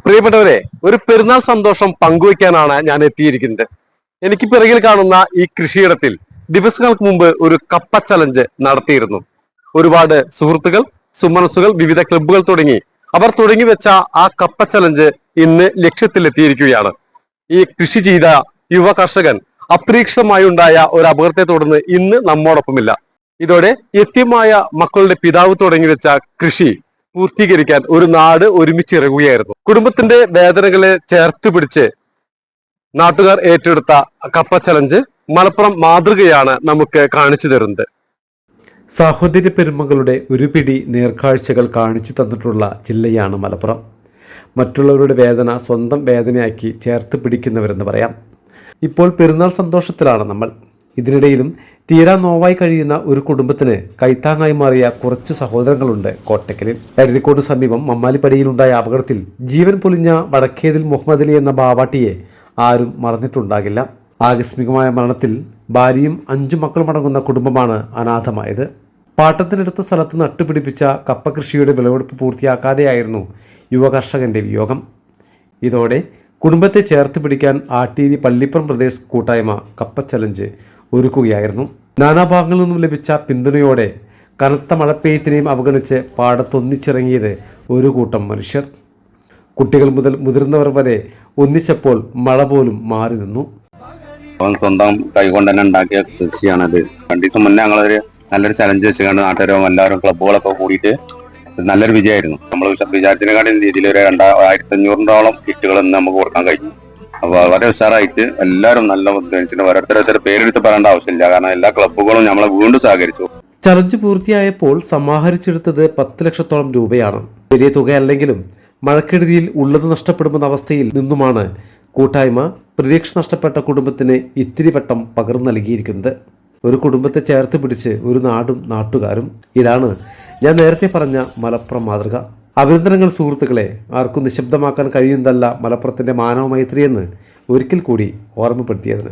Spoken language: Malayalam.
പ്രിയപ്പെട്ടവരെ, ഒരു പെരുന്നാൾ സന്തോഷം പങ്കുവയ്ക്കാനാണ് ഞാൻ എത്തിയിരിക്കുന്നത്. എനിക്ക് പിറകിൽ കാണുന്ന ഈ കൃഷിയിടത്തിൽ ദിവസങ്ങൾക്ക് മുമ്പ് ഒരു കപ്പ ചലഞ്ച് നടത്തിയിരുന്നു. ഒരുപാട് സുഹൃത്തുക്കൾ, സുമനസ്സുകൾ, വിവിധ ക്ലബ്ബുകൾ തുടങ്ങി അവർ തുടങ്ങി വെച്ച ആ കപ്പ ചലഞ്ച് ഇന്ന് ലക്ഷ്യത്തിലെത്തിയിരിക്കുകയാണ്. ഈ കൃഷി ചെയ്ത യുവ കർഷകൻ അപ്രതീക്ഷിതമായി ഉണ്ടായ ഒരു അപകടത്തെ തുടർന്ന് ഇന്ന് നമ്മോടൊപ്പമില്ല. ഇതോടെ യത്യമായ മക്കളുടെ പിതാവ് തുടങ്ങി വെച്ച കൃഷി പൂർത്തീകരിക്കാൻ ഒരു നാട് ഒരുമിച്ചിറങ്ങുകയായിരുന്നു. കുടുംബത്തിന്റെ വേദനകളെ ചേർത്ത് പിടിച്ച് നാട്ടുകാർ ഏറ്റെടുത്ത കപ്പ ചലഞ്ച് മലപ്പുറം മാതൃകയാണ് നമുക്ക് കാണിച്ചു തരുന്നത്. സാഹോദര്യ പെരുമകളുടെ ഒരു പിടി നേർക്കാഴ്ചകൾ കാണിച്ചു തന്നിട്ടുള്ള ജില്ലയാണ് മലപ്പുറം. മറ്റുള്ളവരുടെ വേദന സ്വന്തം വേദനയാക്കി ചേർത്ത് പിടിക്കുന്നവരെന്ന് പറയാം. ഇപ്പോൾ പെരുന്നാൾ സന്തോഷത്തിലാണ് നമ്മൾ. ഇതിനിടയിലും തീരാ നോവായി കഴിയുന്ന ഒരു കുടുംബത്തിന് കൈത്താങ്ങായി മാറിയ കുറച്ച് സഹോദരങ്ങളുണ്ട് കോട്ടക്കലിൽ. എരരിക്കോട് സമീപം മമ്മാലിപ്പടിയിലുണ്ടായ അപകടത്തിൽ ജീവൻ പൊലിഞ്ഞ വടക്കേതിൽ മുഹമ്മദ് അലി എന്ന ബാവാട്ടിയെ ആരും മറന്നിട്ടുണ്ടാകില്ല. ആകസ്മികമായ മരണത്തിൽ ഭാര്യയും 5 മക്കളും അടങ്ങുന്ന കുടുംബമാണ് അനാഥമായത്. പാട്ടത്തിനെടുത്ത സ്ഥലത്ത് നട്ടുപിടിപ്പിച്ച കപ്പ കൃഷിയുടെ വിളവെടുപ്പ് പൂർത്തിയാക്കാതെയായിരുന്നു യുവ കർഷകന്റെ വിയോഗം. ഇതോടെ കുടുംബത്തെ ചേർത്ത് പിടിക്കാൻ ആട്ടീരി പള്ളിപ്പുറം പ്രദേശ് കൂട്ടായ്മ കപ്പ ചലഞ്ച് ഒരുക്കുകയായിരുന്നു. നാനാഭാഗങ്ങളിൽ നിന്നും ലഭിച്ച പിന്തുണയോടെ കനത്ത മഴപ്പെയ്ത്തിനെയും അവഗണിച്ച് പാടത്തൊന്നിച്ചിറങ്ങിയത് ഒരു കൂട്ടം മനുഷ്യർ. കുട്ടികൾ മുതൽ മുതിർന്നവർ വരെ ഒന്നിച്ചപ്പോൾ മഴ പോലും മാറി നിന്നു. സ്വന്തം കൈകൊണ്ട് തന്നെ ഉണ്ടാക്കിയ കൃഷിയാണത്. 2 ദിവസം മുന്നേ ഞങ്ങളൊരു നല്ലൊരു ചലഞ്ച് വെച്ചുകൊണ്ട് നാട്ടുകാരും എല്ലാവരും ക്ലബ്ബുകളൊക്കെ കൂടിയിട്ട് നല്ലൊരു വിജയമായിരുന്നു. നമ്മൾ വിചാരിച്ചതിനെക്കാളും രീതിയിൽ ഒരു 2500-ഓളം കിറ്റുകൾ നമുക്ക് കൊടുക്കാൻ കഴിഞ്ഞു. അപ്പോൾ വളരെ ഉഷാറായിട്ട് എല്ലാവരും നല്ല ഉദ്ദേശിച്ചിട്ട് ഓരോരുത്തരോരുത്തർ പേരെടുത്ത് പറയേണ്ട ആവശ്യമില്ല. കാരണം എല്ലാ ക്ലബ്ബുകളും നമ്മളെ വീണ്ടും സഹകരിച്ചു. ചലഞ്ച് പൂർത്തിയായപ്പോൾ സമാഹരിച്ചെടുത്തത് 10 ലക്ഷത്തോളം രൂപയാണ്. വലിയ തുകയല്ലെങ്കിലും മഴക്കെടുതിയിൽ ഉള്ളത് നഷ്ടപ്പെടുമെന്ന അവസ്ഥയിൽ നിന്നുമാണ് കൂട്ടായ്മ പ്രതീക്ഷ നഷ്ടപ്പെട്ട കുടുംബത്തിന് ഇത്തിരി വട്ടം പകർന്നു നൽകിയിരിക്കുന്നത്. ഒരു കുടുംബത്തെ ചേർത്ത് പിടിച്ച് ഒരു നാടും നാട്ടുകാരും. ഇതാണ് ഞാൻ നേരത്തെ പറഞ്ഞ മലപ്പുറം മാതൃക. അഭിനന്ദനങ്ങൾ സുഹൃത്തുക്കളെ. ആർക്കും നിശബ്ദമാക്കാൻ കഴിയുന്നതല്ല മലപ്പുറത്തിന്റെ മാനവ മൈത്രിയെന്ന് ഒരിക്കൽ കൂടി ഓർമ്മപ്പെടുത്തിയതിന്.